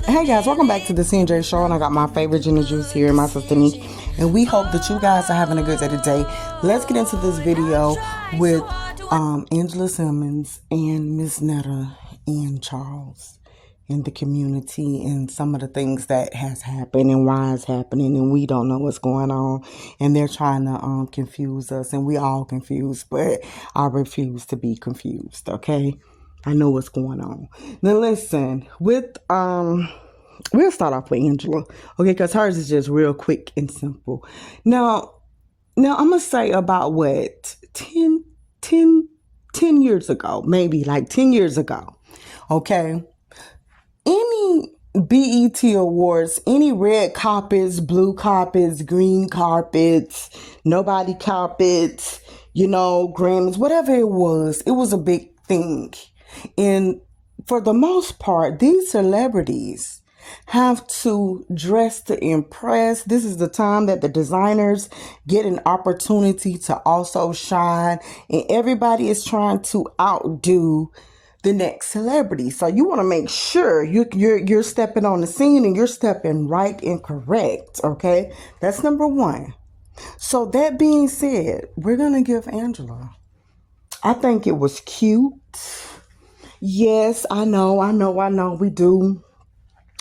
Hey guys, welcome back to the CNJ show, and I got my favorite gin and juice here and my sister Nick, and we hope that you guys are having a good day today. Let's get into this video with Angela Simmons and Miss Netta and Charles in the community and some of the things that has happened and why it's happening, and we don't know what's going on, and they're trying to confuse us, and we all confused, but I refuse to be confused. Okay, I know what's going on. Now listen, we'll start off with Angela, okay, because hers is just real quick and simple. Now I'm gonna say about what 10 years ago, maybe like 10 years ago, okay, any BET awards, any red carpets, blue carpets, green carpets, nobody carpets, Grammys, whatever it was a big thing. And for the most part, these celebrities have to dress to impress. This is the time that the designers get an opportunity to also shine, and everybody is trying to outdo the next celebrity. So you want to make sure you're stepping on the scene and you're stepping right and correct. Okay, that's number one. So that being said, we're gonna give Angela. I think it was cute. Yes, I know. We do.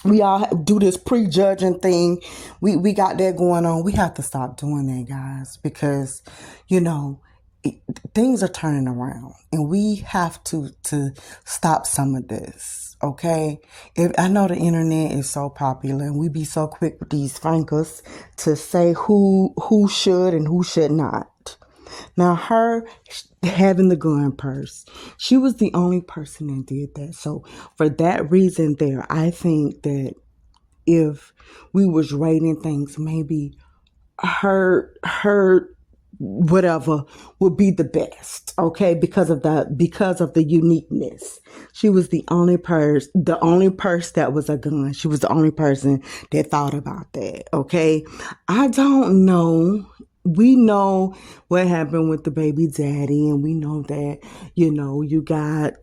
We all do this prejudging thing. We got that going on. We have to stop doing that, guys, because, things are turning around, and we have to stop some of this, okay? I know the internet is so popular, and we be so quick with these fingers to say who should and who should not. Now, her having the gun purse, she was the only person that did that. So for that reason there, I think that if we was rating things, maybe her whatever would be the best, okay, because of the uniqueness. She was the only purse that was a gun. She was the only person that thought about that, okay? I don't know. We know what happened with the baby daddy, and we know that, you got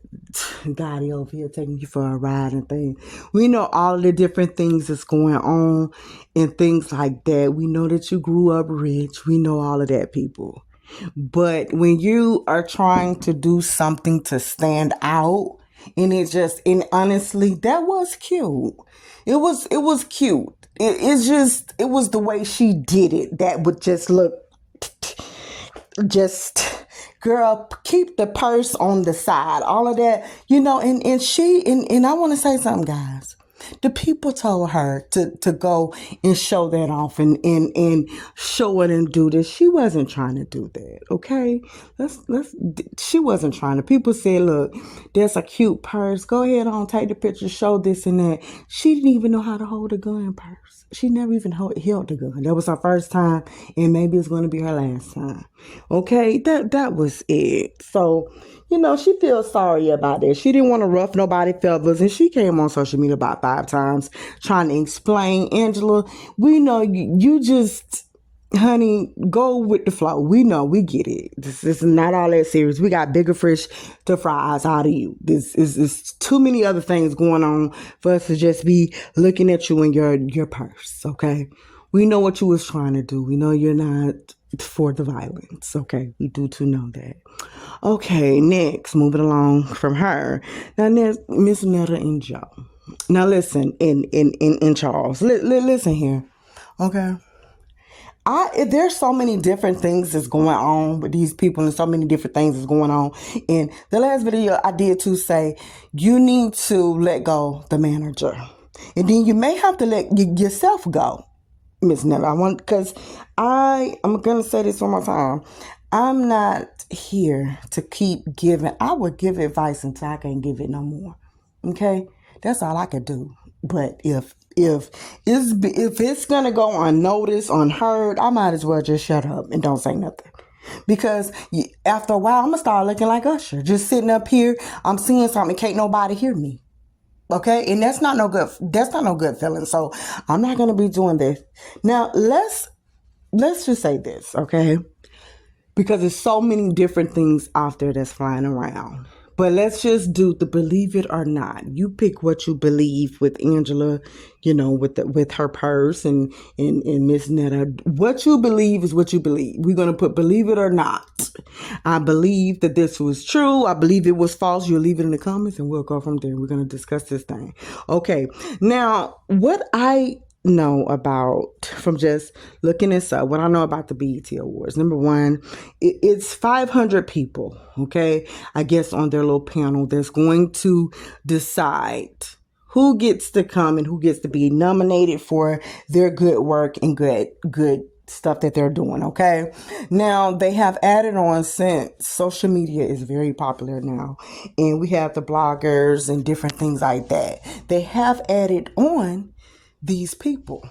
Gotti over here taking you for a ride and things. We know all the different things that's going on and things like that. We know that you grew up rich. We know all of that, people. But when you are trying to do something to stand out, and honestly, that was cute. It was cute. It was the way she did it that would just look, girl, keep the purse on the side, all of that, and I want to say something, guys. The people told her to go and show that off and show it and do this. She wasn't trying to do that, okay? She wasn't trying to. People said, look, there's a cute purse. Go ahead on, take the picture, show this and that. She didn't even know how to hold a gun purse. She never even held the gun. That was her first time, and maybe it's going to be her last time, okay? That was it. So, she feels sorry about it. She didn't want to ruff nobody's feathers, and she came on social media about 5 times trying to explain. Angela, we know you just, honey, go with the flow. We know, we get it. This is not all that serious. We got bigger fish to fry out of you. This is too many other things going on for us to just be looking at you and your purse, okay? We know what you was trying to do. We know you're not for the violence, okay? We do too know that. Okay, next, moving along from her. Now, next, Miss Netta and Joe. Now, listen, in Charles, listen here, okay? There's so many different things that's going on with these people, and so many different things that's going on. In the last video, I did to say you need to let go the manager, and then you may have to let yourself go, Miss Netta. Because I'm gonna say this one more time. I'm not here to keep giving. I would give advice until I can't give it no more. Okay, that's all I could do. But if it's gonna go unnoticed, unheard, I might as well just shut up and don't say nothing. Because after a while, I'm gonna start looking like Usher, just sitting up here. I'm seeing something, can't nobody hear me. Okay, and that's not no good. That's not no good feeling. So I'm not gonna be doing this. Now let's just say this, okay? Because there's so many different things out there that's flying around. But let's just do the believe it or not. You pick what you believe with Angela, with her purse and Miss Netta. What you believe is what you believe. We're gonna put believe it or not. I believe that this was true. I believe it was false. You'll leave it in the comments and we'll go from there. We're gonna discuss this thing. Okay. Now, what I know about from just looking this up, what I know about the BET Awards. Number one, it's 500 people, okay, I guess on their little panel that's going to decide who gets to come and who gets to be nominated for their good work and good stuff that they're doing, okay? Now, they have added on, since social media is very popular now, and we have the bloggers and different things like that, they have added on these people,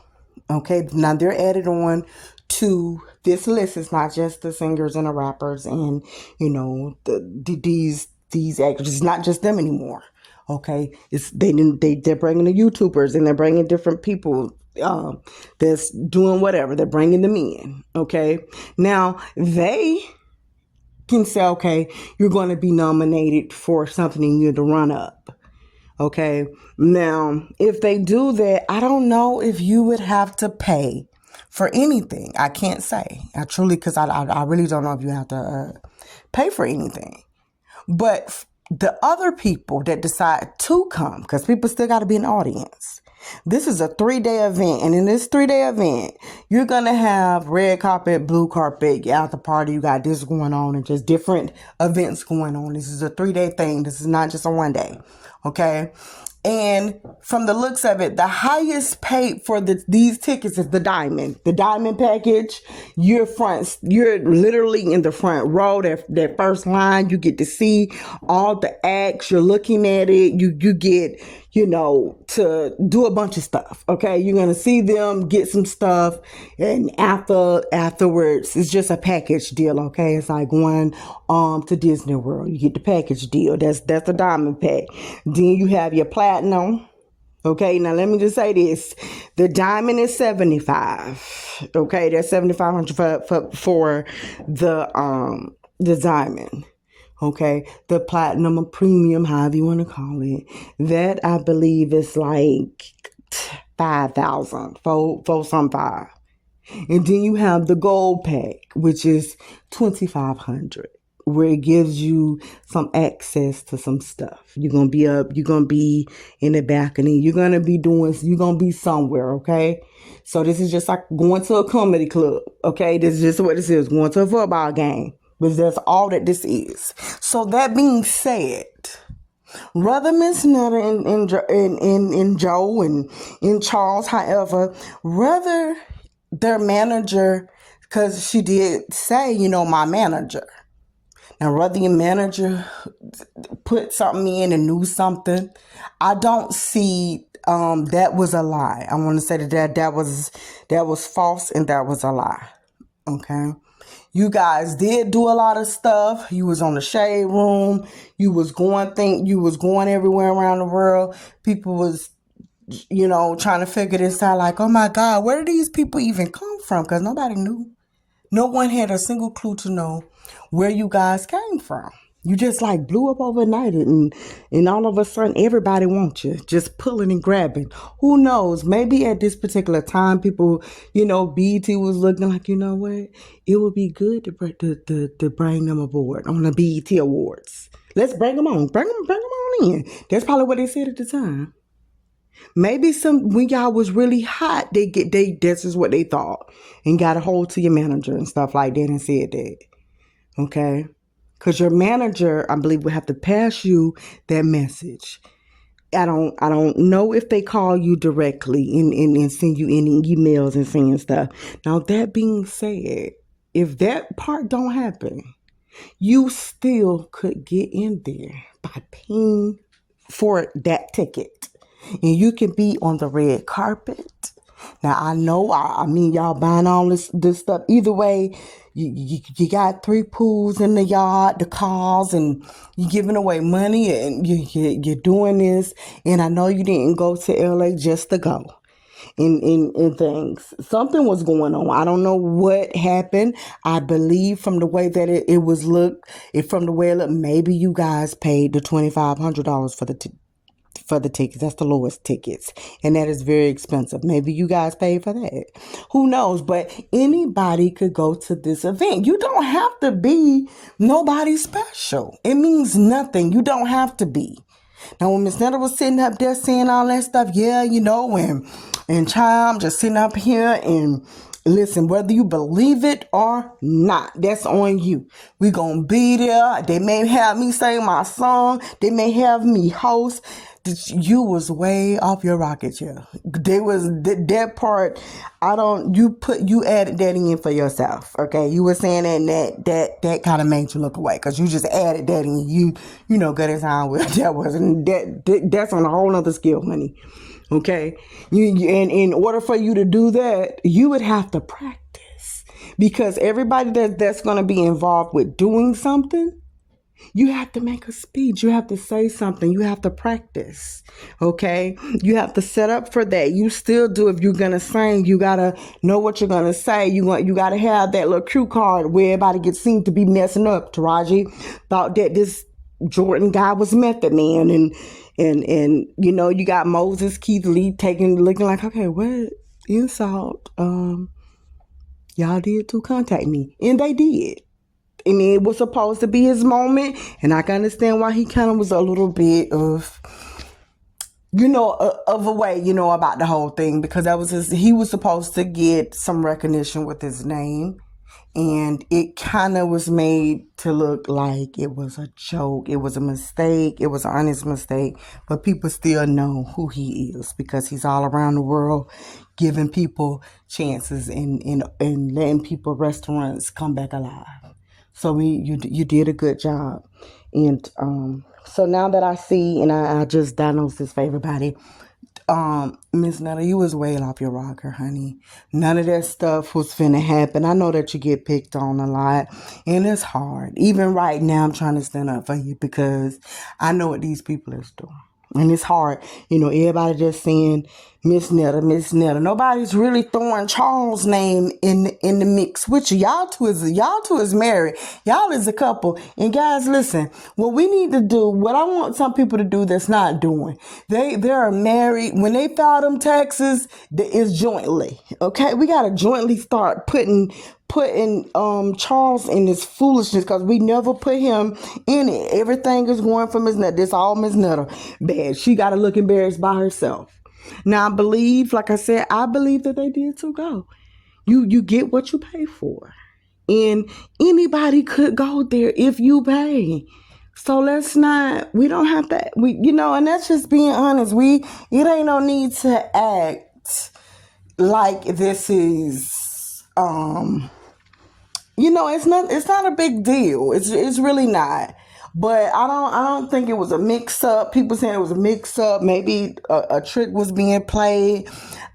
okay? Now they're added on to this list. It's not just the singers and the rappers and these actors. It's not just them anymore, okay? They're bringing the YouTubers and they're bringing different people that's doing whatever. They're bringing them in, okay? Now they can say, okay, you're going to be nominated for something and you're the run up. Okay. Now, if they do that, I don't know if you would have to pay for anything. I can't say. Because I really don't know if you have to pay for anything. But the other people that decide to come, because people still got to be in the audience. This is a 3-day event. And in this 3-day event, you're going to have red carpet, blue carpet, you're at the party, you got this going on and just different events going on. This is a 3-day thing. This is not just a 1 day. Okay. And from the looks of it, the highest paid for these tickets is the diamond package. You're literally in the front row, that first line. You get to see all the acts. You're looking at it. You get, to do a bunch of stuff. Okay. You're going to see them get some stuff. And afterwards, it's just a package deal. Okay. It's like going, to Disney World. You get the package deal. That's the diamond pack. Then you have your platinum. Okay, now let me just say this. The diamond is $75. Okay, that's $7,500 for the diamond. Okay, the platinum or premium, however you want to call it, that I believe is like $5,000 for some $5. And then you have the gold pack, which is $2,500. Where it gives you some access to some stuff. You're going to be up, you're going to be in the balcony, you're going to be somewhere, okay? So this is just like going to a comedy club, okay? This is just what this is, going to a football game. But that's all that this is. So that being said, rather Miss Netta and Joe and Charles, however, rather their manager, because she did say, my manager. Now, whether your manager put something in and knew something, I don't see that was a lie. I want to say that was false and that was a lie. Okay. You guys did do a lot of stuff. You was on the Shade Room. You was going everywhere around the world. People was, trying to figure this out like, oh my God, where did these people even come from? Because nobody knew. No one had a single clue to know where you guys came from. You just like blew up overnight and all of a sudden everybody wants you, just pulling and grabbing. Who knows? Maybe at this particular time, people, BET was looking like, what? It would be good to bring them aboard on the BET Awards. Let's bring them on. Bring them on in. That's probably what they said at the time. Maybe when y'all was really hot, this is what they thought and got a hold to your manager and stuff like that and said that. Okay. Because your manager, I believe, will have to pass you that message. I don't know if they call you directly and send you any emails and saying stuff. Now, that being said, if that part don't happen, you still could get in there by paying for that ticket. And you can be on the red carpet. Now, I know, y'all buying all this stuff. Either way, you got 3 pools in the yard, the cars, and you're giving away money, and you're doing this. And I know you didn't go to LA just to go. in things. Something was going on. I don't know what happened. I believe from the way that it was looked, from the way it looked, maybe you guys paid the $2,500 for the tickets. That's the lowest tickets. And that is very expensive. Maybe you guys paid for that. Who knows? But anybody could go to this event. You don't have to be nobody special. It means nothing. You don't have to be. Now, when Miss Netta was sitting up there saying all that stuff, and child, I'm just sitting up here and listen, whether you believe it or not, that's on you. We gonna be there. They may have me sing my song. They may have me host. You was way off your rocket chair. There was that part. You added that in for yourself. Okay. You were saying that kind of made you look away because you just added that in. Good as how that's on a whole nother skill, honey. Okay. And in order for you to do that, you would have to practice because everybody that's going to be involved with doing something, you have to make a speech. You have to say something. You have to practice. Okay. You have to set up for that. You still do. If you're going to sing, you got to know what you're going to say. You got to have that little cue card where everybody seemed to be messing up. Taraji thought that this Jordan guy was Method Man. And you got Moses Keith Lee looking like, okay, what insult? Y'all did too. Contact me. And they did. And it was supposed to be his moment. And I can understand why he kind of was a little bit of a way, about the whole thing. Because he was supposed to get some recognition with his name. And it kind of was made to look like it was a joke. It was a mistake. It was an honest mistake. But people still know who he is because he's all around the world giving people chances and letting people, restaurants come back alive. So you did a good job. And so now that I see, and I just diagnosed this for everybody, Miss Netta, you was way off your rocker, honey. None of that stuff was finna happen. I know that you get picked on a lot, and it's hard. Even right now, I'm trying to stand up for you because I know what these people is doing. And it's hard. Everybody just saying Miss Netta, Miss Netta. Nobody's really throwing Charles' name in the mix with you. Y'all two is married. Y'all is a couple. And guys, listen, what we need to do, what I want some people to do that's not doing. They are married. When they file them taxes, it's jointly. Okay? We gotta jointly start putting Charles in this foolishness because we never put him in it. Everything is going for Miss Netta. This all Miss Netta. Bad. She got to look embarrassed by herself. Now, I believe, like I said, that they did too go. You get what you pay for. And anybody could go there if you pay. So we don't have to, and that's just being honest. It ain't no need to act like this is, it's not a big deal. It's really not. But I don't think it was a mix up. People saying it was a mix up. Maybe a trick was being played.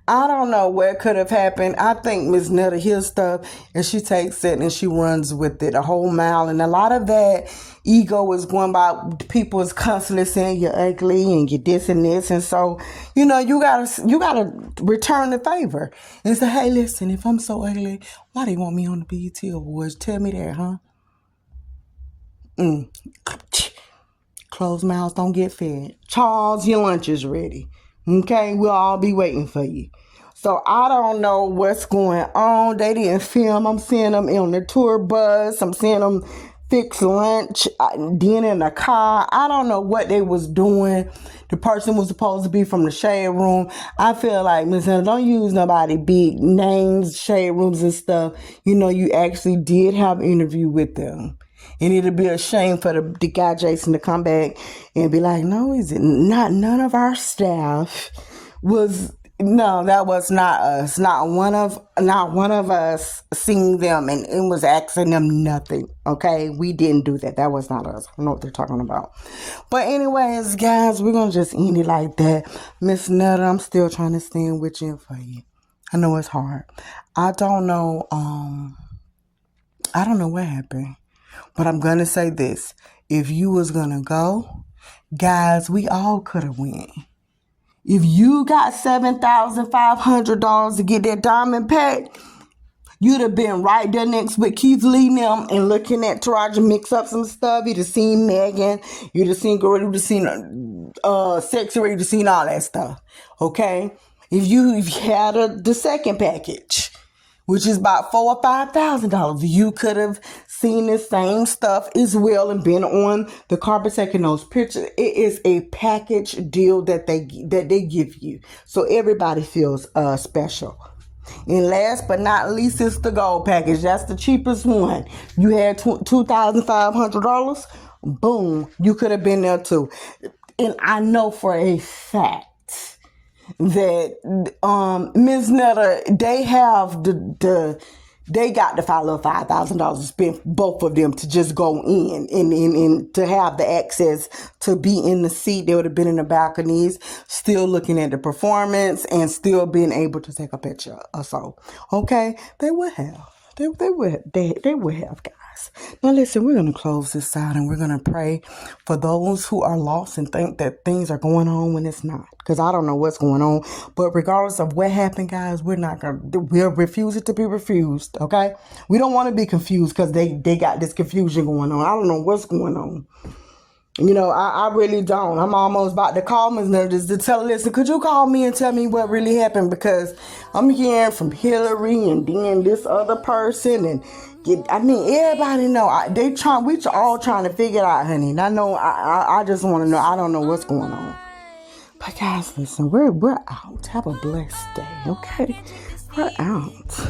I don't know what could have happened. I think Miss Netta hears stuff and she takes it and she runs with it a whole mile. And a lot of that ego is going by people is constantly saying you're ugly and you're this and this. And so, you gotta return the favor and say, hey, listen, if I'm so ugly, why do you want me on the BET Awards? Tell me that, huh? Closed mouths don't get fed. Charles, your lunch is ready. Okay, we'll all be waiting for you. So I don't know what's going on. They didn't film. I'm seeing them on the tour bus. I'm seeing them fix lunch, then in a car. I don't know what they was doing. The person was supposed to be from the shade room. I feel like, Miss Netta, don't use nobody big names, shade rooms and stuff. You actually did have an interview with them. And it'd be a shame for the guy Jason to come back and be like, no, is it not? None of our staff was. No, that was not us. Not one of us seeing them and it was asking them nothing. Okay, we didn't do that. That was not us. I don't know what they're talking about. But anyways, guys, we're gonna just end it like that. Miss Netta, I'm still trying to stand with you for you. I know it's hard. I don't know what happened. But I'm gonna say this: if you was gonna go, guys, we all could have went. If you got $7,500 to get that diamond pack, you'd have been right there next with Keith Lee them and looking at Taraji mix up some stuff. You'd have seen Megan. You'd have seen Gorilla. You'd have seen Sexy Red. You'd have seen all that stuff. Okay? If you had the second package, which is about $4,000 or $5,000, you could have seen the same stuff as well and been on the carpet taking those pictures. It is a package deal that they give you, so everybody feels special. And last but not least is the gold package. That's the cheapest one. You had $2,500. Boom, you could have been there too. And I know for a fact that Ms. Netta, they have they got the $5,000 to spend, both of them, to just go in and to have the access to be in the seat. They would have been in the balconies, still looking at the performance and still being able to take a picture or so. Okay, they would have. They would have, guys. Now listen, we're going to close this out and we're going to pray for those who are lost and think that things are going on when it's not. Because I don't know what's going on. But regardless of what happened, guys, we'll refuse it to be refused. Okay? We don't want to be confused because they got this confusion going on. I don't know what's going on. You know, I really don't. I'm almost about to call Ms. Netta just to tell her, listen, could you call me and tell me what really happened? Because I'm hearing from Hillary and then this other person and everybody know. We all trying to figure it out, honey. And I know, I just want to know. I don't know what's going on. But guys, listen, we're out. Have a blessed day, okay? We're out.